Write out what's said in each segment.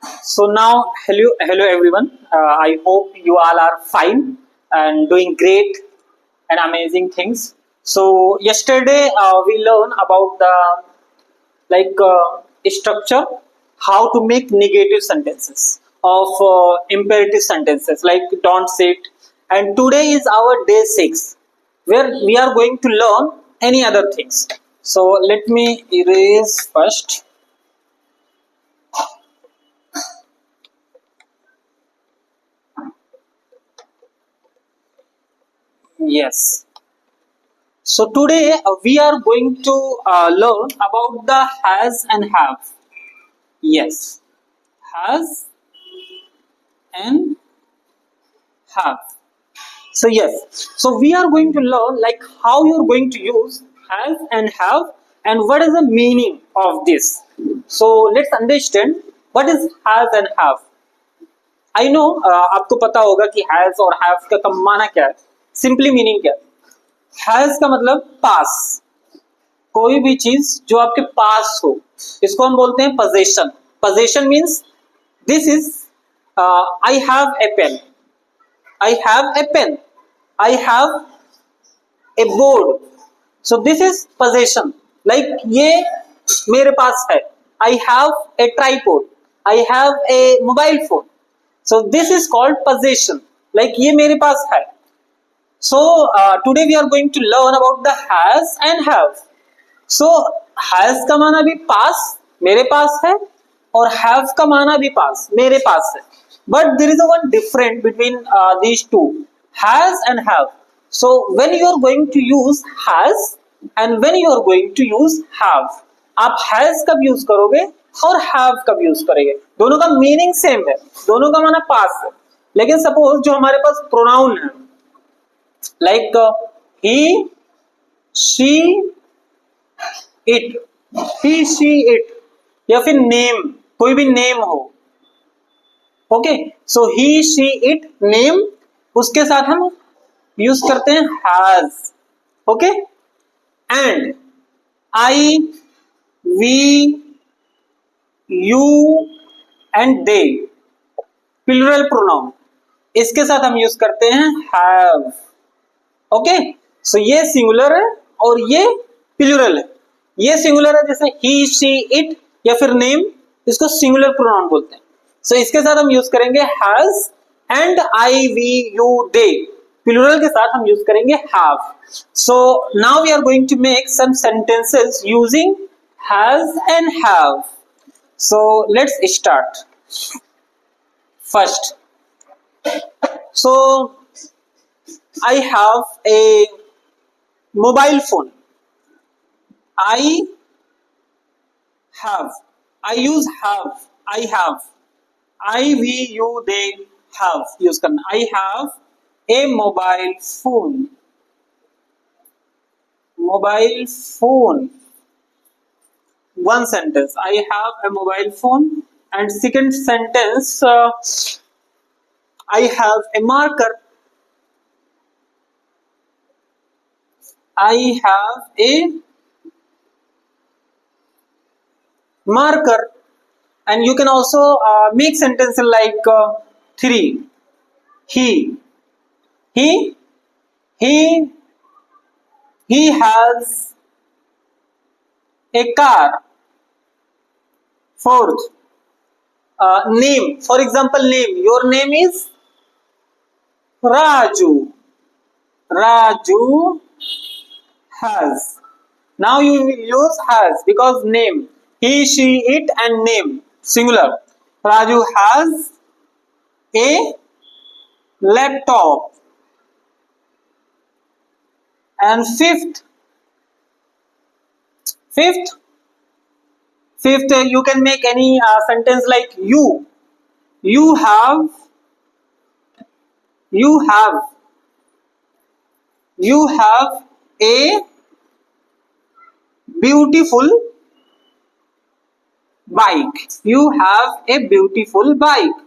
So now, hello everyone. I hope you all are fine and doing great and amazing things. So yesterday we learned about the structure, how to make negative sentences of imperative sentences like don't sit. And today is our day 6, where we are going to learn any other things. So let me erase first. Yes. So today we are going to learn about the has and have. Yes, has and have. So yes, so we are going to learn like how you are going to use has and have and what is the meaning of this. So let's understand what is has and have. I know आपको पता होगा कि has और have का माना क्या है. Simply meaning क्या है. Has का मतलब पास, कोई भी चीज जो आपके पास हो, इसको हम बोलते हैं possession. Possession means this is I have a pen. I have a pen. I have a board. So this is possession. Like ये मेरे पास है. I have a tripod. I have a mobile phone. So this is called possession. Like ये मेरे पास है. So today we are going to learn about the has and have. So has का माना भी पास, मेरे पास है, और have का माना भी पास, मेरे पास है. But there is a one difference between these two, has and have. So when you are going to use has and when you are going to use have, आप has कब यूज करोगे और have कब use करेंगे. दोनों का meaning same है, दोनों का माना पास है. लेकिन सपोज जो हमारे पास प्रोनाउन है like he, she, it, he, she, it, या फिर नेम, कोई भी नेम हो. Okay, so he, she, it, name, उसके साथ हम यूज करते हैं has. Okay, and I, we, you and they, plural pronoun, इसके साथ हम यूज करते हैं हैव. ओके, सो ये सिंगुलर है और ये प्लूरल है. ये सिंगुलर है जैसे ही, शी, इट या फिर नेम, इसको सिंगुलर प्रोनाउन बोलते हैं. सो इसके साथ हम यूज करेंगे has, and I, we, you, they, plural के साथ हम यूज करेंगे have. So now we are going to make some sentences using has and have. So let's start. First, so I have a mobile phone. I have. I use have. I have. I, we, you, they have. use करना. I have a mobile phone. Mobile phone. One sentence. I have a mobile phone. And second sentence. I have a marker. I have a marker. And you can also make sentences like 3. He has a car. Fourth, name. For example, name. Your name is Raju. Raju has. Now you will use has because name. He, she, it and name. Singular. Raju has a laptop. And fifth, you can make any sentence like you. You have a beautiful bike. You have a beautiful bike.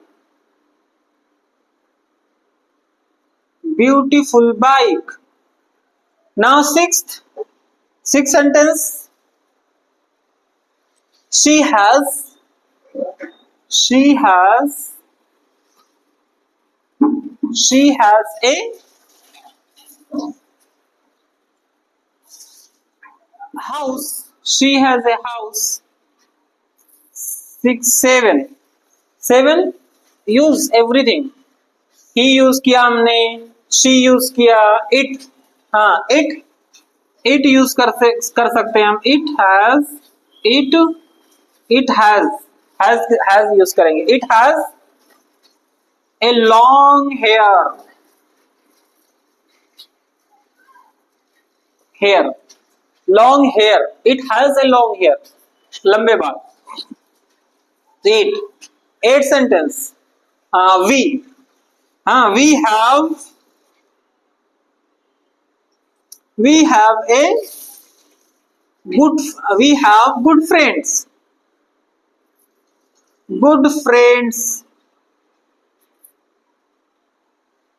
Beautiful bike. Now sixth sentence. She has she has a house. She has a house. 6 7 7 use everything. He use किया हमने, she use किया, it, हाँ it use कर सकते हैं हम. It has use करेंगे. It has a long hair long hair. It has a long hair, लंबे बाल. Eight sentence. वी, हाँ we have a good, we have good friends.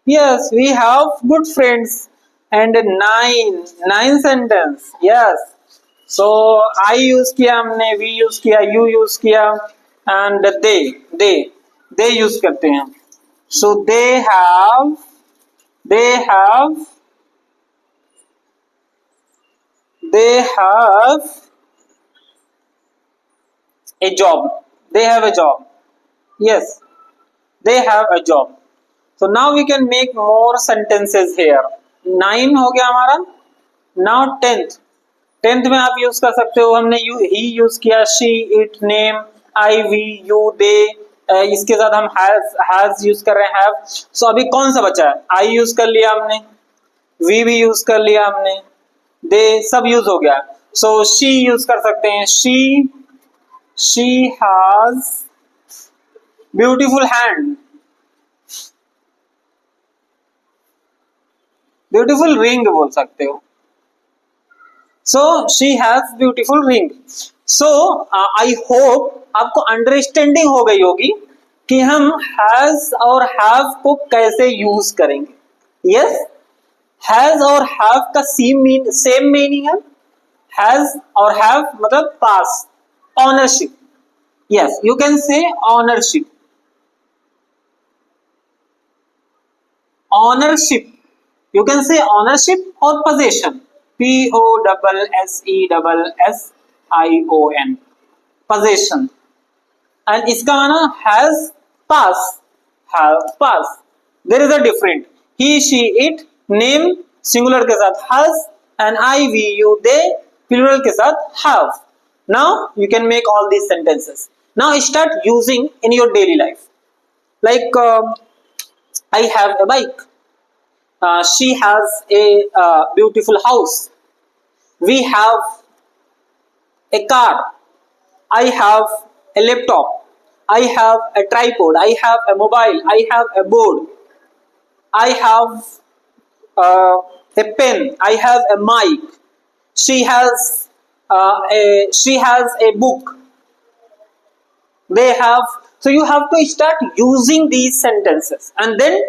Yes, we have good friends. And nine sentence. Yes, so I use किया हमने, we use किया, you use किया, and they use करते हैं. So they have a job. They have a job. Yes, they have a job. So now we can make more sentences here. 9 हो गया हमारा. Now 10th में आप use कर सकते हो. हमने he यूज किया, she, it, name, I, we, you, they. इसके साथ हम has यूज कर रहे हैं, have. So अभी कौन सा बचा है? I यूज कर लिया हमने, we भी यूज कर लिया हमने, they सब यूज हो गया. So she यूज कर सकते हैं. she has beautiful hand. Beautiful ring बोल सकते हो. So she has beautiful ring. So I hope आपको अंडरस्टैंडिंग हो गई होगी कि हम हैज और हैव को कैसे यूज करेंगे. यस, हैज और हैव का सेम मीनिंग है. हैज और हैव मतलब पास, ownership. Yes, you can say ownership. You can say ownership or possession. POSSESSION. Possession. And इसका ना has pass. Have pass. There is a different. He, she, it. Name singular के साथ has and I, we, you, they plural के साथ have. Now you can make all these sentences. Now start using in your daily life. Like I have a bike. She has a beautiful house. We have a car. I have a laptop. I have a tripod. I have a mobile. I have a board. I have a pen. I have a mic. She has a book. They have. So you have to start using these sentences and then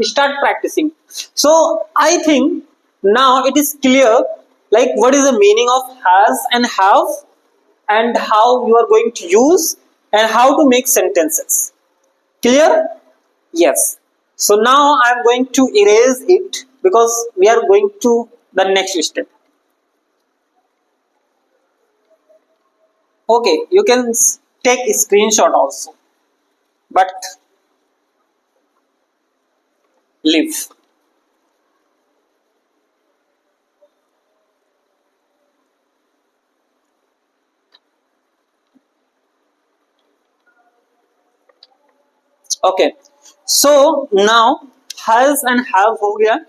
start practicing. So I think now it is clear like what is the meaning of has and have and how you are going to use and how to make sentences. Clear? Yes. So now I am going to erase it because we are going to the next step. Okay, you can take a screenshot also, but live. Okay, so now has and have हो गया.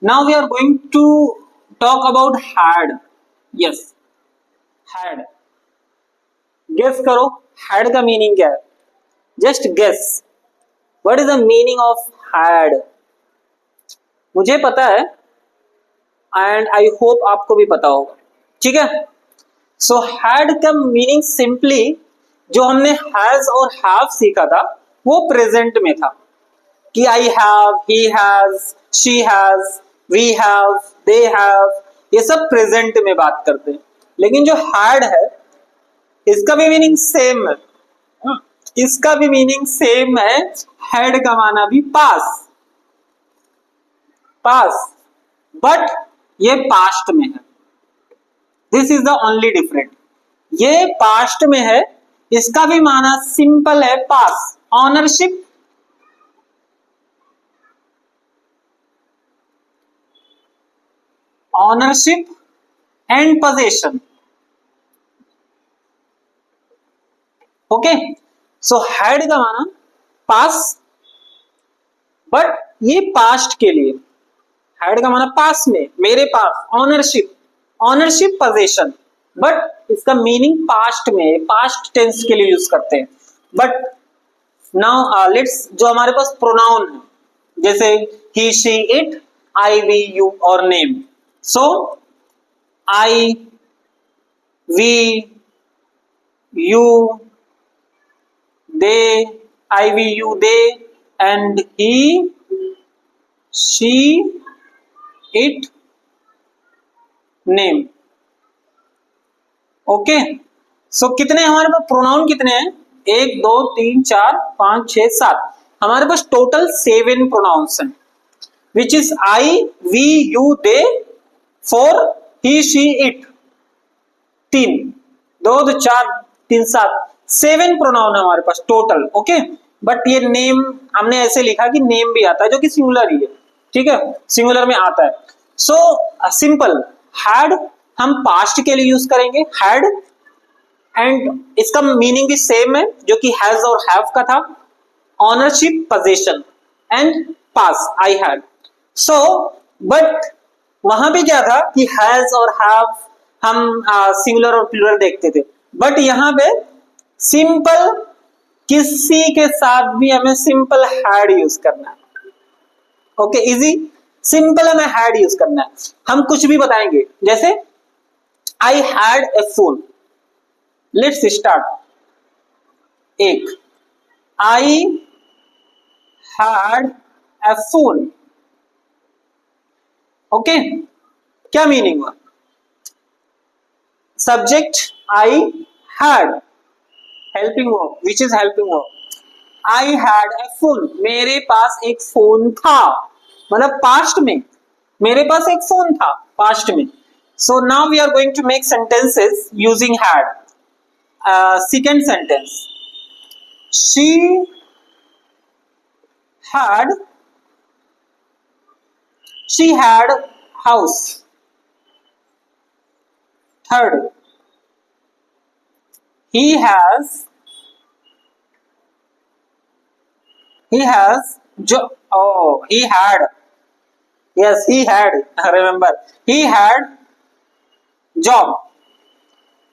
Now we are going to talk about had. Yes, had. Guess करो had का meaning क्या है? Just guess. What is the meaning of had? मुझे पता है and I hope आपको भी पता होगा. ठीक है. सो हैड का मीनिंग सिंपली जो हमने हैज और हैव सीखा था वो प्रेजेंट में था कि I have, he has, she has, we have, they have, ये सब प्रेजेंट में बात करते हैं. लेकिन जो हैड है इसका भी मीनिंग सेम है. इसका भी मीनिंग सेम है, हैड का माना भी पास, पास, बट ये पास्ट में है। This is the only different, ये पास्ट में है, इसका भी माना सिंपल है पास, ownership, ownership and possession. Okay, so had का माना पास, बट ये पास्ट के लिए, हैड का माना पास में, मेरे पास, ऑनरशिप, ऑनरशिप पोजेशन, बट इसका मीनिंग पास्ट में, पास्ट टेंस के लिए यूज करते हैं। बट नाउ लेट्स, जो हमारे पास प्रोनाउन है जैसे he, she, it, I, we, you और name, so I, we, you, they, I, we, you, they, and he, she, it, name. Okay, so कितने हमारे पास प्रोनाउन कितने हैं? 1 2 3 4 5 6 7, हमारे पास टोटल 7 प्रोनाउंस हैं, which is I, we, you, they, 4 he, she, it, 3 2 2 4 3 7, 7 pronoun है हमारे पास टोटल। ओके, बट ये नेम हमने ऐसे लिखा कि नेम भी आता है जो कि सिंगुलर ही है, ठीक है, सिंगुलर में आता है। सो सिंपल, हैड हम पास्ट के लिए यूज करेंगे, हैड, एंड इसका मीनिंग भी सेम है जो कि हैज और हैव का था, ownership, possession and pass, I had. So but वहां पे क्या था कि हैज और हैव हम सिंगुलर और प्लूरल देखते थे, बट यहां पे सिंपल, किसी के साथ भी हमें सिंपल हैड यूज करना है। ओके, इजी, सिंपल हमें हैड यूज करना है। हम कुछ भी बताएंगे, जैसे I had a phone, let's start. एक, I had a phone. Okay, क्या मीनिंग हुआ? Subject I had, helping verb, which is helping verb, I had a phone, मेरे पास एक फोन था, मतलब पास्ट में मेरे पास एक फोन था, पास्ट में। So now we are going to make sentences using had. Second sentence, she had house. Third, he has he had, yes, he had, remember, he had job।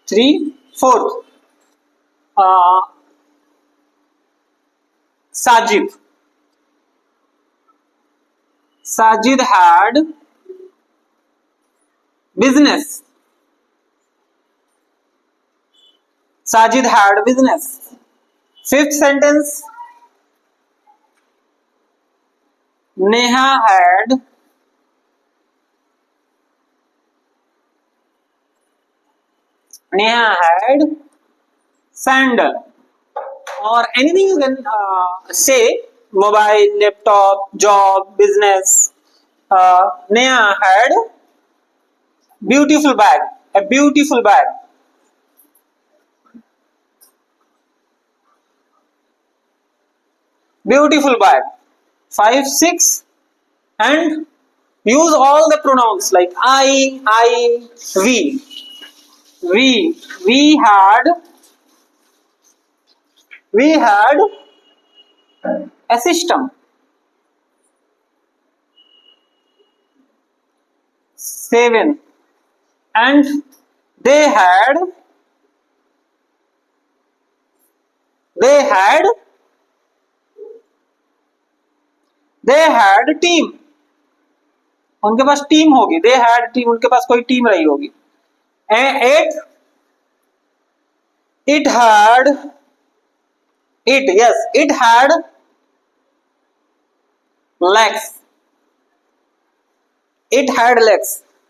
3, 4th, Sajid had business। Sajid had business। Fifth sentence, Neha had sandal, or anything you can say, mobile, laptop, job, business। Neha had beautiful bag, a beautiful bag। Beautiful bag। 5, 6, and use all the pronouns like I, we। We had a system। 7, and they had team, उनके पास team होगी, they had team, उनके पास कोई team रही होगी। 8, it had legs। it had legs,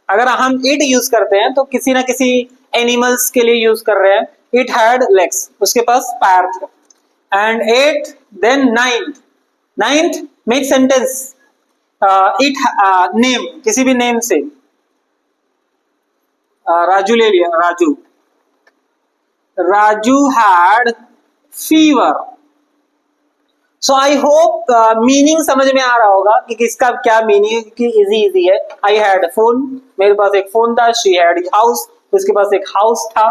अगर हम it use करते हैं तो किसी ना किसी एनिमल्स के लिए यूज कर रहे हैं। it had legs, उसके पास पैर थे। and 8th, then 9th. 9th make sentence. It name, किसी भी नेम से. राजू ले लिया. Raju had fever. So I hope meaning समझ में आ रहा होगा कि किसका क्या मीनिंग, कि इजी है. आई हैड फोन, मेरे पास एक फोन था. शी हैड हाउस, उसके पास एक हाउस था.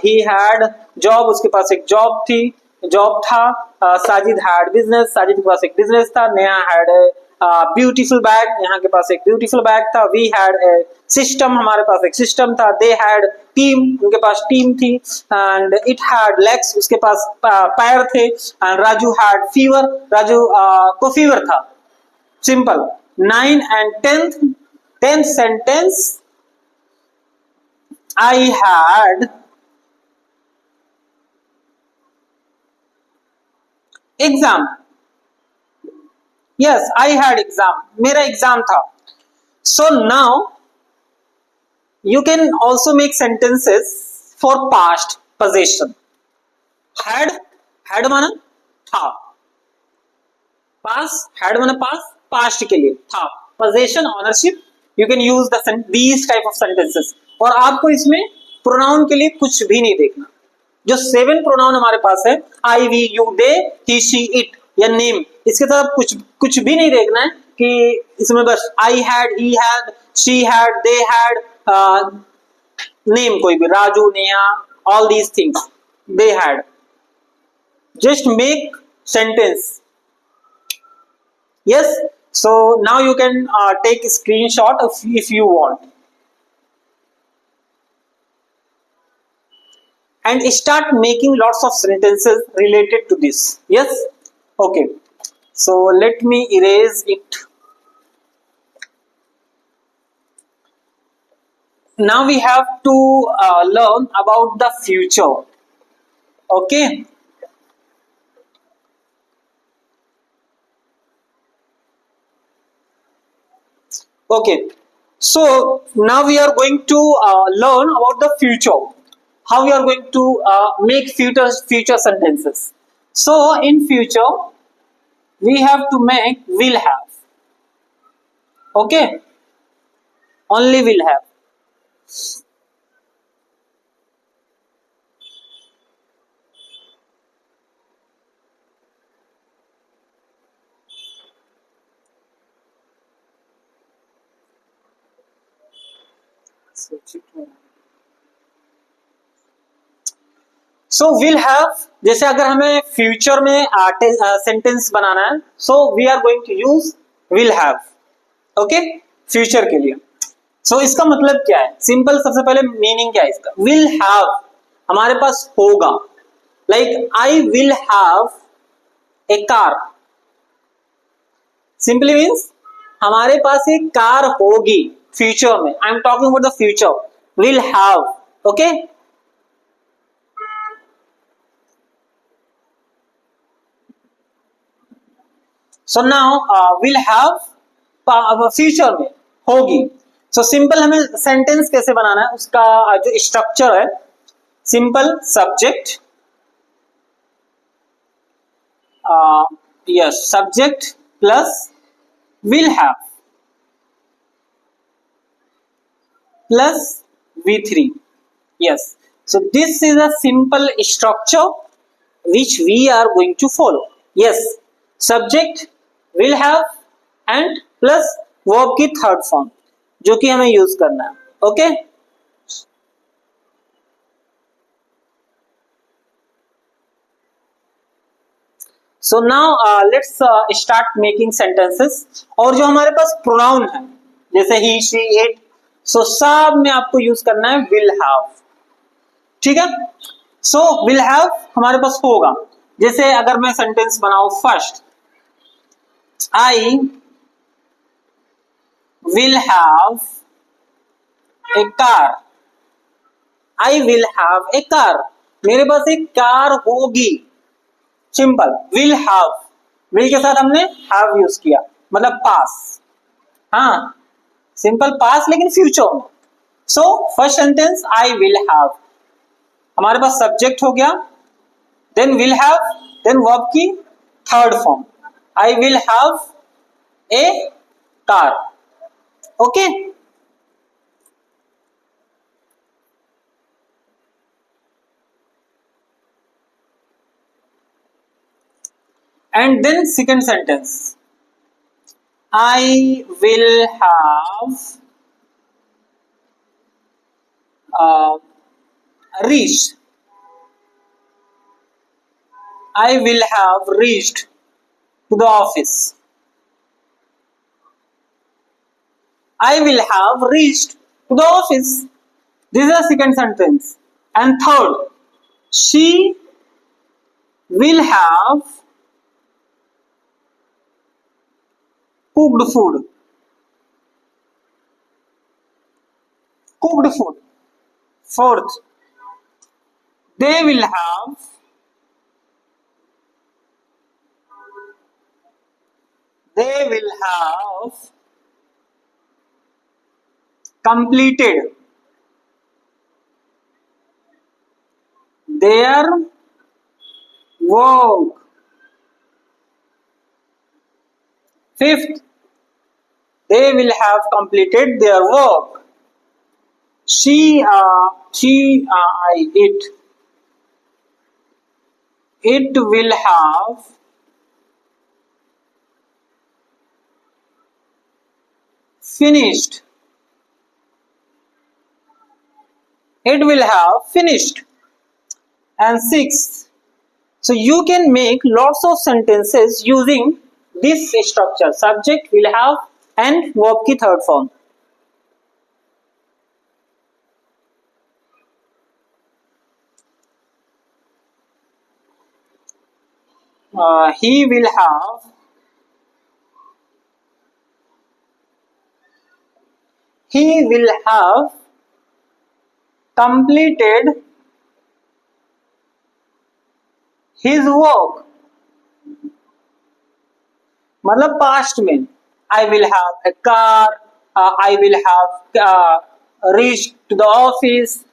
ही हैड जॉब, उसके पास एक जॉब था. साजिद हैड बिजनेस, साजिद के पास एक बिजनेस था. नेहा हैड ब्यूटीफुल बैग, यहाँ के पास एक ब्यूटीफुल बैग था. वी हैड ए सिस्टम, हमारे पास एक सिस्टम था. दे हैड टीम, उनके पास टीम थी. एंड इट हैड लेग्स, उसके पास पैर थे. And Raju had fever, Raju को फीवर था. Simple. 9 and 10th sentence, I had exam. Yes, I had exam. मेरा एग्जाम था. So now you can also make sentences for past possession. had माना था. had माना past के लिए था. possession, ownership. You can use these type of sentences. और आपको इसमें प्रोनाउन के लिए कुछ भी नहीं देखना. जो 7 प्रोनाउन हमारे पास है, I, we, you, they, he, she, it या नेम, इसके तरफ कुछ भी नहीं देखना है कि इसमें बस I had, he had, she had, they had, name कोई भी, Raju, Neha, all these things, they had. Just make sentence. yes, so now you can take a screenshot if you want and start making lots of sentences related to this. Yes, okay, so let me erase it. Now we have to learn about the future. Okay, okay, so now we are going to learn about the future, how we are going to make future sentences. So in future we have to make will have. Okay, only will have. So will have, जैसे अगर हमें future में sentence बनाना है, so we are going to use will have. Okay, future के लिए. सो इसका मतलब क्या है? सिंपल, सबसे पहले मीनिंग क्या है इसका? विल हैव हमारे पास होगा. Like I will have a car. Simply means हमारे पास एक कार होगी फ्यूचर में. I am talking about the future. Will have. Okay, so now will have future में होगी. सो सिंपल हमें सेंटेंस कैसे बनाना है, उसका जो स्ट्रक्चर है, simple subject, yes, subject plus will have plus V3. yes, so this is a simple structure which we are going to follow. yes, subject, will have and plus verb की third form जो कि हमें use करना है. Okay, so now let's start making sentences. और जो हमारे पास प्रोनाउन है जैसे ही, शी, इट, सो सब में आपको यूज करना है विल हैव. ठीक है, सो विल हैव हमारे पास होगा. जैसे अगर मैं सेंटेंस बनाऊं, first, I will have a car. I will have a car, मेरे पास एक कार होगी. सिंपल, विल हैव, विल के साथ हमने हैव यूज किया, मतलब पास. हाँ, सिंपल पास लेकिन फ्यूचर में. So first sentence I will have, हमारे पास सब्जेक्ट हो गया, then will have then verb की third form. I will have a car. Okay. And then second sentence. I will have reached. I will have reached to the office. I will have reached to the office. This is the second sentence. And third, she will have cooked food. Cooked food. Fourth, they will have completed their work. Fifth, they will have completed their work. It will have finished. It will have finished. And sixth, so you can make lots of sentences using this structure. Subject, will have, and verb की third form. He will have completed his work. मतलब past में I will have a car, I will have reached to the office,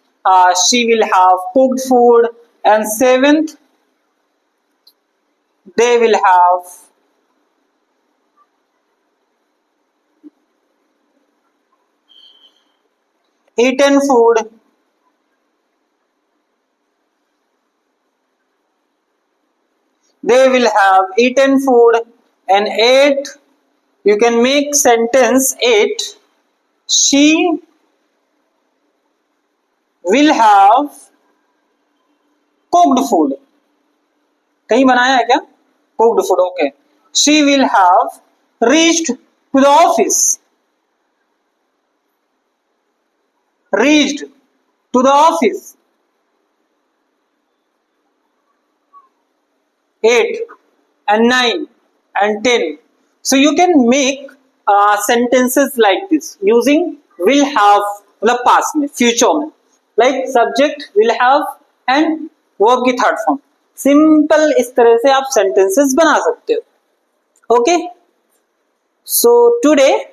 she will have cooked food, and seventh, they will have eaten food. They will have eaten food. And eight, you can make sentence 8. She will have cooked food. कहीं बनाया है क्या? Cooked food. Okay. She will have reached to the office. Reached to the office. 8 and 9 and 10. So you can make sentences like this using will have, मतलब past में, future में, like subject, will have and verb की third form. Simple इस तरह से आप sentences बना सकते हो. Okay. So today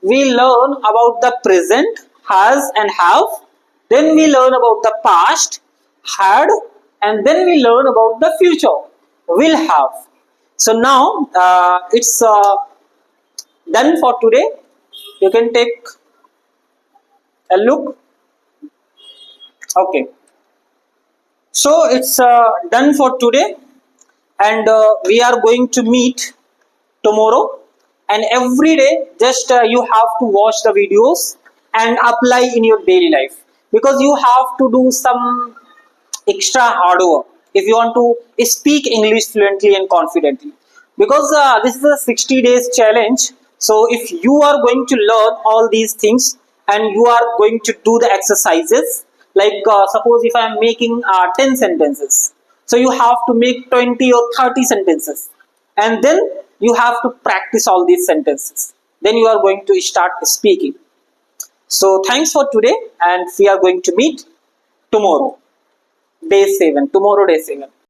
we learn about the present, has and have. Then we learn about the past, had, and then we learn about the future, will have. So now it's done for today. You can take a look. Okay. So it's done for today, and we are going to meet tomorrow. And every day, just you have to watch the videos and apply in your daily life, because you have to do some extra hard work if you want to speak English fluently and confidently, because this is a 60 days challenge. So if you are going to learn all these things and you are going to do the exercises, like suppose if I am making 10 sentences, so you have to make 20 or 30 sentences, and then you have to practice all these sentences, then you are going to start speaking. So thanks for today, and we are going to meet tomorrow, day 7. Tomorrow, day 7.